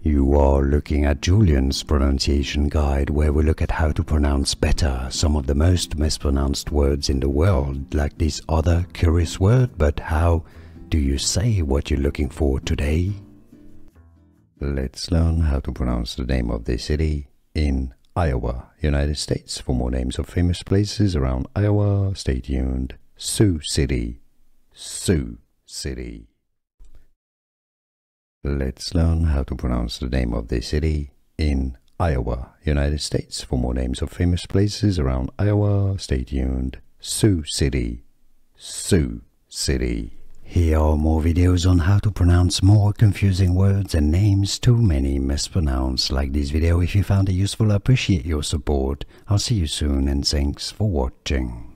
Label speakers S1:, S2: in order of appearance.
S1: You are looking at Julian's pronunciation guide, where we look at how to pronounce better some of the most mispronounced words in the world, like this other curious word. But how do you say what you're looking for today? Let's learn how to pronounce the name of this city in Iowa, United States. For more names of famous places around Iowa, stay tuned. Sioux City. Sioux City. Let's learn how to pronounce the name of this city in Iowa, United States. For more names of famous places around Iowa, stay tuned. Sioux City. Sioux City. Here are more videos on how to pronounce more confusing words and names too many mispronounced. Like this video if you found it useful. I appreciate your support. I'll see you soon and thanks for watching.